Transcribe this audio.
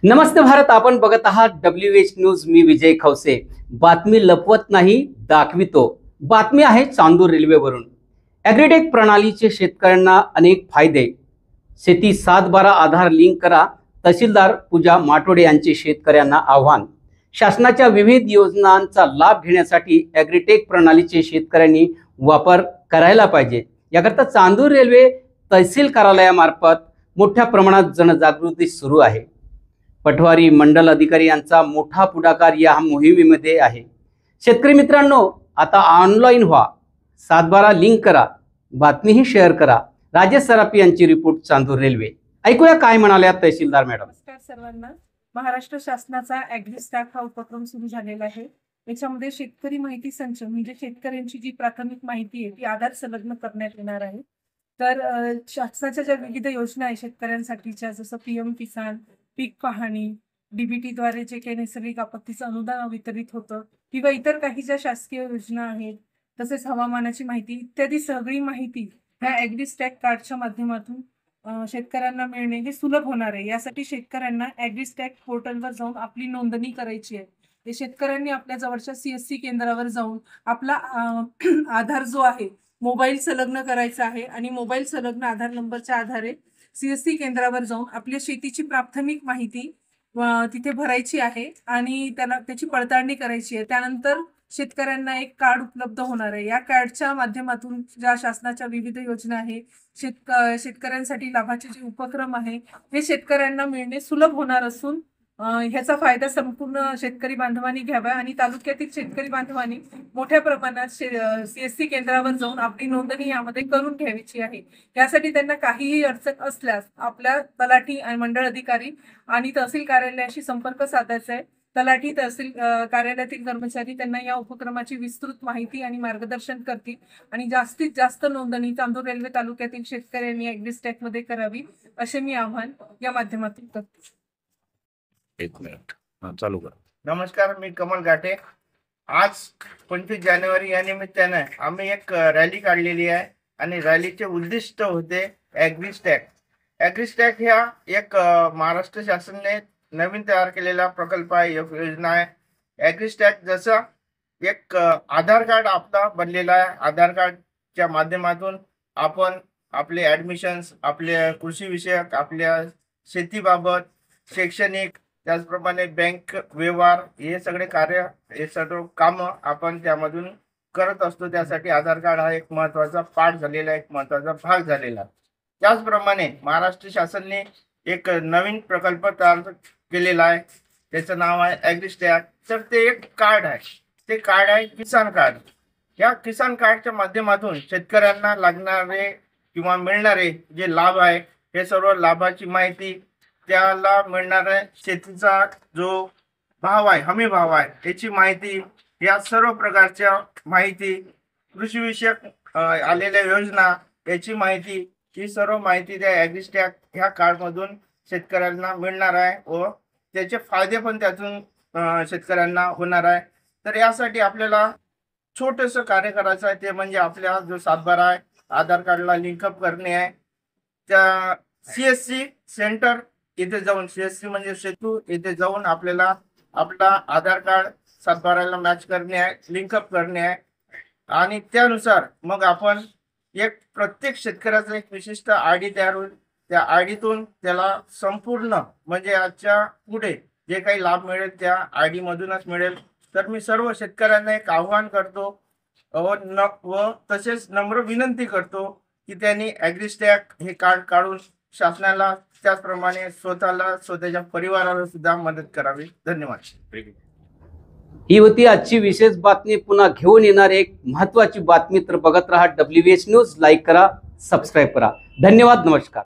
नमस्ते भारत, आपण बघत आहात WH न्यूज. मी विजय खवसे. बातमी लपवत नाही, दाखवितो. बातमी आहे चांदूर रेल्वेवरून. ॲग्रीटेक प्रणालीचे शेतकऱ्यांना अनेक फायदे. शेती 7/12 आधार लिंक करा. तहसीलदार पूजा माटोडे यांचे शेतकऱ्यांना आव्हान. शासनाच्या विविध योजनांचा लाभ घेण्यासाठी ॲग्रीटेक प्रणालीचे शेतकऱ्यांनी वापर करायला पाहिजे. याकरता चांदूर रेल्वे तहसील कार्यालयामार्फत मोठ्या प्रमाणात जनजागृती सुरू आहे. पटवारी मंडल अधिकारी यांचा मोठा पुढाकार या मोहिमेमध्ये आहे. शेतकरी मित्रांनो, आता ऑनलाईन व्हा, 7/12 लिंक करा, बातमीही शेअर करा. राजेश सराफी यांची रिपोर्ट, चांदूर रेल्वे. ऐकूया काय म्हणाल्या तहसीलदार मॅडम. नमस्कार सर्वांना. महाराष्ट्र शासनाचा ॲग्रीस्टॅक हा उपक्रम सुरू झालेला आहे. याच्यामध्ये शेतकरी माहिती संच म्हणजे शेतकऱ्यांची जी प्राथमिक माहिती आहे ती आधार संलग्न करण्यात येणार आहे. तर शासनाच्या ज्या विविध योजना आहे शेतकऱ्यांसाठीच्या, जसं PM किसान, पीक पाहणी, DBT द्वारे जे काही नैसर्गिक आपत्तीचं अनुदान वितरित होतं, किंवा इतर काही ज्या शासकीय योजना आहेत, तसेच हवामानाची माहिती इत्यादी सगळी माहिती ह्या ॲग्रीस्टॅक कार्डच्या माध्यमातून शेतकऱ्यांना मिळणे हे सुलभ होणार आहे. यासाठी शेतकऱ्यांना ॲग्रीस्टॅक पोर्टलवर जाऊन आपली नोंदणी करायची आहे. ते शेतकऱ्यांनी आपल्या जवळच्या CSC केंद्रावर जाऊन आपला आधार जो आहे मोबाईल संलग्न करायचा आहे आणि मोबाईल संलग्न आधार नंबरच्या आधारे CSC केंद्रावर जाऊन आपल्या शेतीची प्राथमिक माहिती तिथे भरायची आहे आणि त्याची पडताळणी करायची आहे. त्यानंतर शेतकऱ्यांना एक कार्ड उपलब्ध होणार आहे. या कार्डच्या माध्यमातून ज्या शासनाच्या विविध योजना आहे, शेतकऱ्यांसाठी लाभाचे जे उपक्रम आहे हे शेतकऱ्यांना मिळणे सुलभ होणार असून ह्याचा फायदा संपूर्ण शेतकरी बांधवांनी घ्यावा आणि तालुक्यातील शेतकरी बांधवांनी मोठ्या प्रमाणात CSC केंद्रावर जाऊन आपली नोंदणी यामध्ये करून घ्यायची आहे. यासाठी त्यांना काहीही अडचण असल्यास आपल्या तलाठी आणि मंडळ अधिकारी आणि तहसील कार्यालयाशी संपर्क साधायचा आहे. तलाठी तहसील कार्यालयातील कर्मचारी त्यांना या उपक्रमाची विस्तृत माहिती आणि मार्गदर्शन करतील आणि जास्तीत जास्त नोंदणी चांदूर रेल्वे तालुक्यातील शेतकऱ्यांनी ॲग्रीस्टॅक मध्ये करावी, असे मी आवाहन या माध्यमातून करते. 1 मिनिट चालू कर. नमस्कार, मी कमल गाठे. आज 25 जानेवारी या निमित्ताने आम्ही एक रॅली काढलेली आहे आणि रॅलीचे उद्दिष्ट होते ॲग्रीस्टॅक. ॲग्रीस्टॅक ह्या एक महाराष्ट्र शासनाने नवीन तयार केलेला प्रकल्प आहे, एक योजना आहे. ॲग्रीस्टॅक जसं एक आधार कार्ड आपला बनलेला आहे. आधार कार्डच्या माध्यमातून आपण आपले ॲडमिशन्स, आपले कृषी विषयक, आपल्या शेतीबाबत, शैक्षणिक, त्याचप्रमाणे बँक व्यवहार, हे सगळे कार्य, हे सर्व कामं आपण त्यामधून करत असतो. त्यासाठी आधार कार्ड हा एक महत्त्वाचा पार्ट झालेला, एक महत्त्वाचा भाग झालेला. त्याचप्रमाणे महाराष्ट्र शासनाने एक नवीन प्रकल्प तयार केलेला आहे, त्याचं नाव आहे ॲग्रीस्टॅक. तर ते एक कार्ड आहे, ते कार्ड आहे किसान कार्ड. या किसान कार्डच्या माध्यमातून शेतकऱ्यांना लागणारे किंवा मिळणारे जे लाभ आहे हे सर्व लाभाची माहिती, त्याला मिळणारा शेतीचा जो भाव आहे, हमी भाव आहे, त्याची माहिती, या सर्व प्रकारच्या माहिती, कृषीविषयक आलेल्या योजना याची माहिती, ही सर्व माहिती त्या ॲग्रीस्टॅक ह्या कार्डमधून शेतकऱ्यांना मिळणार आहे व त्याचे फायदे पण त्यातून शेतकऱ्यांना होणार आहे. तर यासाठी आपल्याला छोटंसं कार्य करायचं आहे, ते म्हणजे आपल्या जो 7/12 आहे आधार कार्डला लिंकअप करणे आहे. त्या CSC सेंटर इथे जाऊन, CSC म्हणजे सेतू, इथे जाऊन आपल्याला आपला आधार कार्ड 7/12ला मॅच करणे आहे, लिंकअप करणे आहे आणि त्यानुसार मग आपण एक प्रत्येक शेतकऱ्याचा एक विशिष्ट ID तयार होईल. त्या IDतून त्याला संपूर्ण म्हणजे आजच्या पुढे जे काही लाभ मिळेल त्या ID मधूनच मिळेल. तर मी सर्व शेतकऱ्यांना एक आव्हान करतो व तसेच नम्र विनंती करतो की त्यांनी ॲग्रीस्टॅक हे कार्ड काढून शासनाला, त्याचप्रमाणे स्वतःला, स्वतःच्या परिवाराला सुद्धा मदत करावी. धन्यवाद. ही होती आजची विशेष बातमी. पुन्हा घेऊन येणार एक महत्त्वाची बातमी. तर बघत रहा WH न्यूज. लाईक करा, सबस्क्राईब करा. धन्यवाद. नमस्कार.